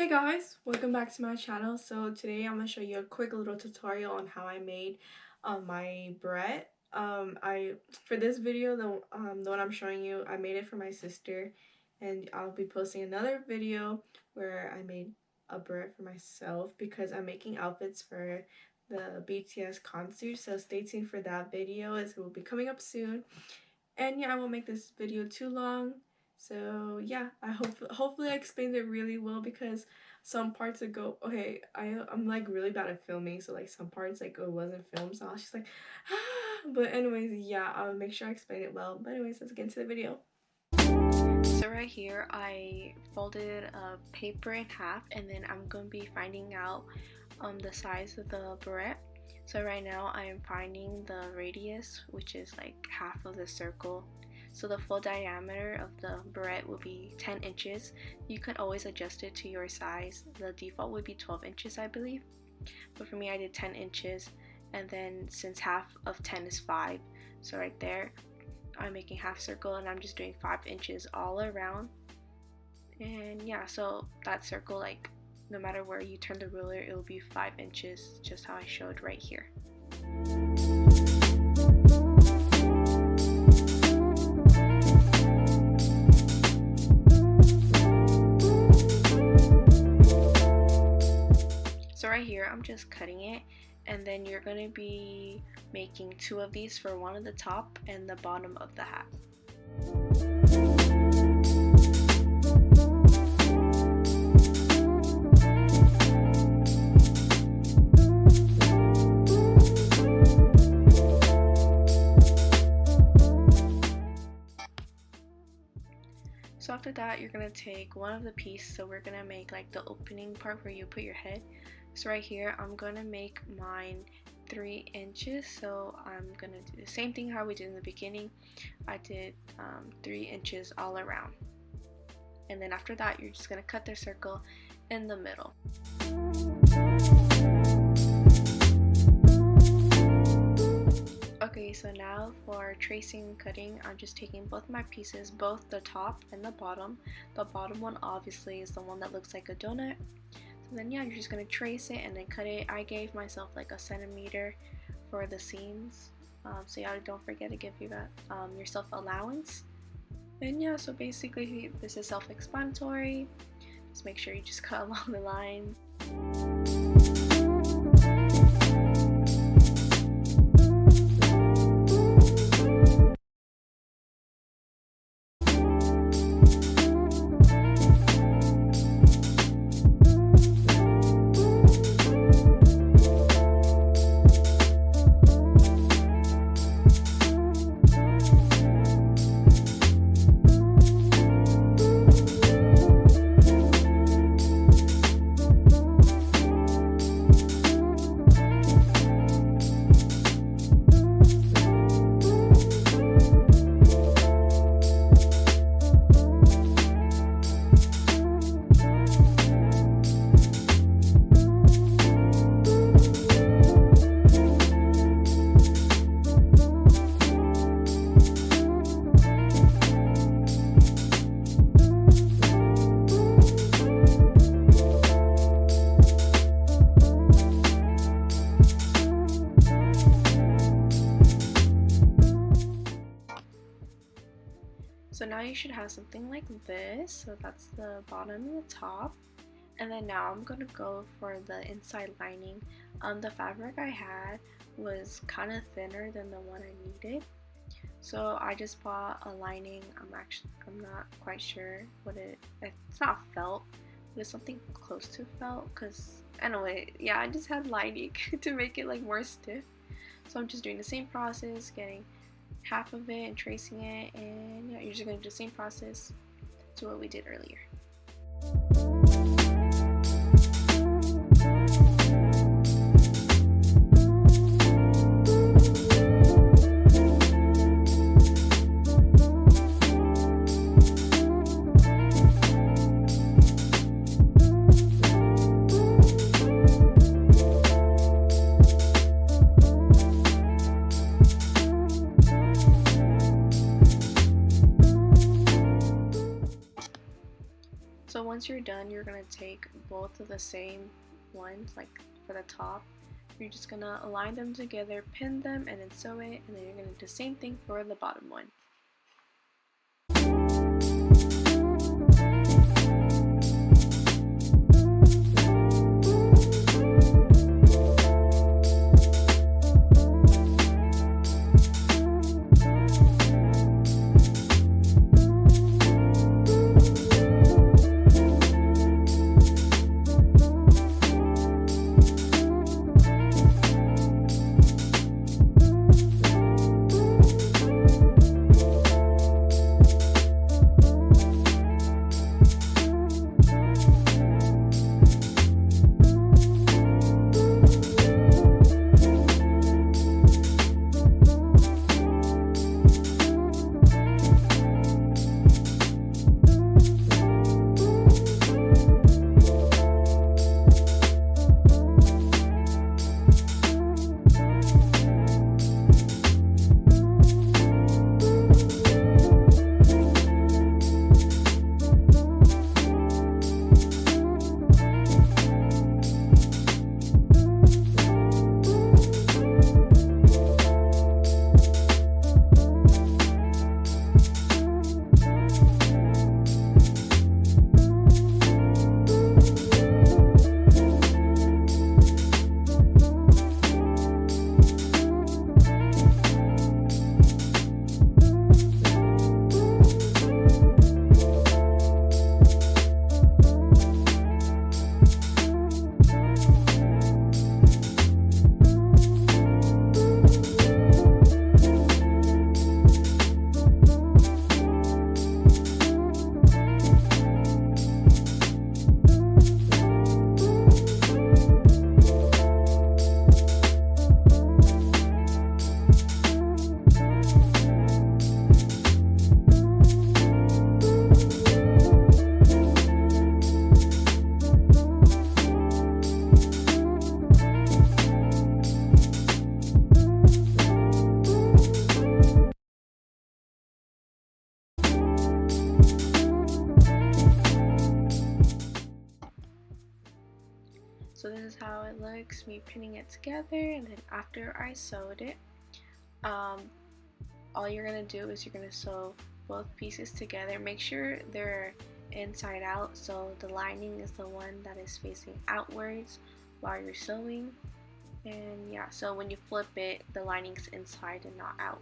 Hey guys, welcome back to my channel. So today I'm going to show you a quick little tutorial on how I made my beret. I for this video, the one I'm showing you, I made it for my sister, and I'll be posting another video where I made a beret for myself because I'm making outfits for the BTS concert. So stay tuned for that video, as it will be coming up soon. And yeah, I won't make this video too long. So yeah, hopefully I explained it really well, because some parts I'm like really bad at filming, so like some parts like it wasn't filmed, so I was just like but anyways, yeah, I'll make sure I explain it well. But anyways, let's get into the video. So right here I folded a paper in half, and then I'm going to be finding out the size of the beret. So right now I am finding the radius, which is like half of the circle. So the full diameter of the beret will be 10 inches. You can always adjust it to your size. The default would be 12 inches, I believe. But for me, I did 10 inches. And then since half of 10 is 5, so right there, I'm making half circle, and I'm just doing 5 inches all around. And yeah, so that circle, like no matter where you turn the ruler, it will be 5 inches, just how I showed right here. So right here, I'm just cutting it, and then you're going to be making 2 of these for one of the top and the bottom of the hat. So after that, you're going to take one of the pieces, so we're going to make like the opening part where you put your head. So right here, I'm going to make mine 3 inches, so I'm going to do the same thing how we did in the beginning. I did 3 inches all around. And then after that, you're just going to cut the circle in the middle. Okay, so now for tracing and cutting, I'm just taking both my pieces, both the top and the bottom. The bottom one obviously is the one that looks like a donut. So then yeah, you're just going to trace it and then cut it. I gave myself like a centimeter for the seams. So yeah, don't forget to give yourself allowance. And yeah, so basically this is self-explanatory. Just make sure you just cut along the line. So now you should have something like this. So that's the bottom and the top. And then now I'm going to go for the inside lining. The fabric I had was kind of thinner than the one I needed. So I just bought a lining. I'm not quite sure what it's not felt, but it's something close to felt, because anyway, yeah, I just had lining to make it like more stiff. So I'm just doing the same process, getting half of it and tracing it, and yeah, you're just going to do the same process to what we did earlier. both of the same ones, like for the top. You're just gonna align them together, pin them, and then sew it, and then you're gonna do the same thing for the bottom one. So this is how it looks, me pinning it together, and then after I sewed it, all you're gonna do is you're gonna sew both pieces together. Make sure they're inside out, so the lining is the one that is facing outwards while you're sewing. And yeah, so when you flip it, the lining's inside and not out.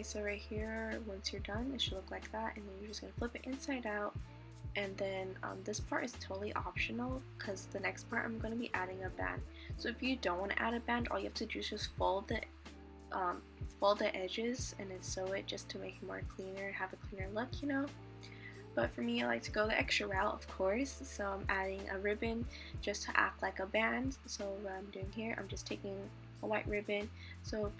So right here, once you're done, it should look like that, and then you're just gonna flip it inside out. And then this part is totally optional because the next part I'm going to be adding a band. So if you don't want to add a band, all you have to do is just fold the edges and then sew it just to make it more cleaner, have a cleaner look, you know. But for me, I like to go the extra route, of course, so I'm adding a ribbon just to act like a band. So what I'm doing here, I'm just taking a white ribbon, so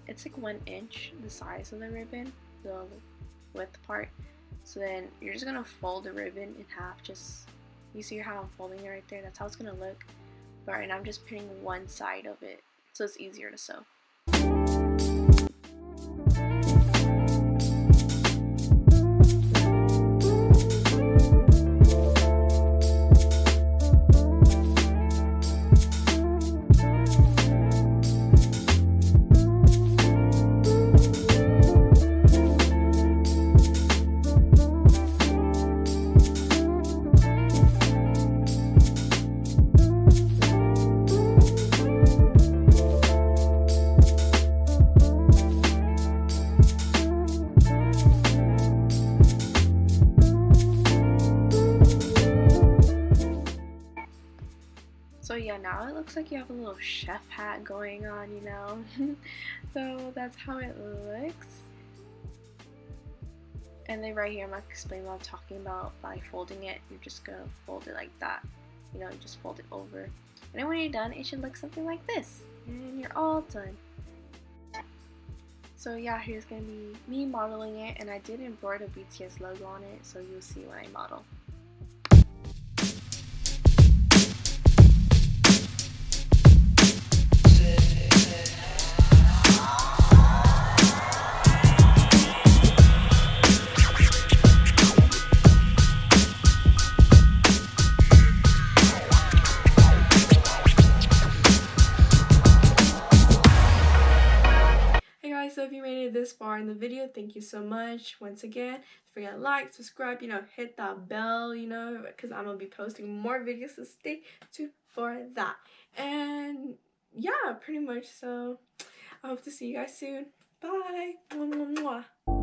it's like 1 inch the size of the ribbon, the width part. So then you're just gonna fold the ribbon in half. Just, you see how I'm folding it right there? That's how it's gonna look. But right now I'm just pinning one side of it so it's easier to sew. yeah, now it looks like you have a little chef hat going on, you know. So that's how it looks. And then right here I'm gonna explain what I'm talking about. By folding it, you're just gonna fold it like that, you know, you just fold it over, and then when you're done it should look something like this, and you're all done. So yeah, here's gonna be me modeling it, and I did embroider BTS logo on it, so you'll see when I model. So if you made it this far in the video, thank you so much. Once again, don't forget to like, subscribe, you know, hit that bell, you know, because I'm going to be posting more videos, so stay tuned for that. And yeah, pretty much, so I hope to see you guys soon. Bye. Mwah, mwah, mwah.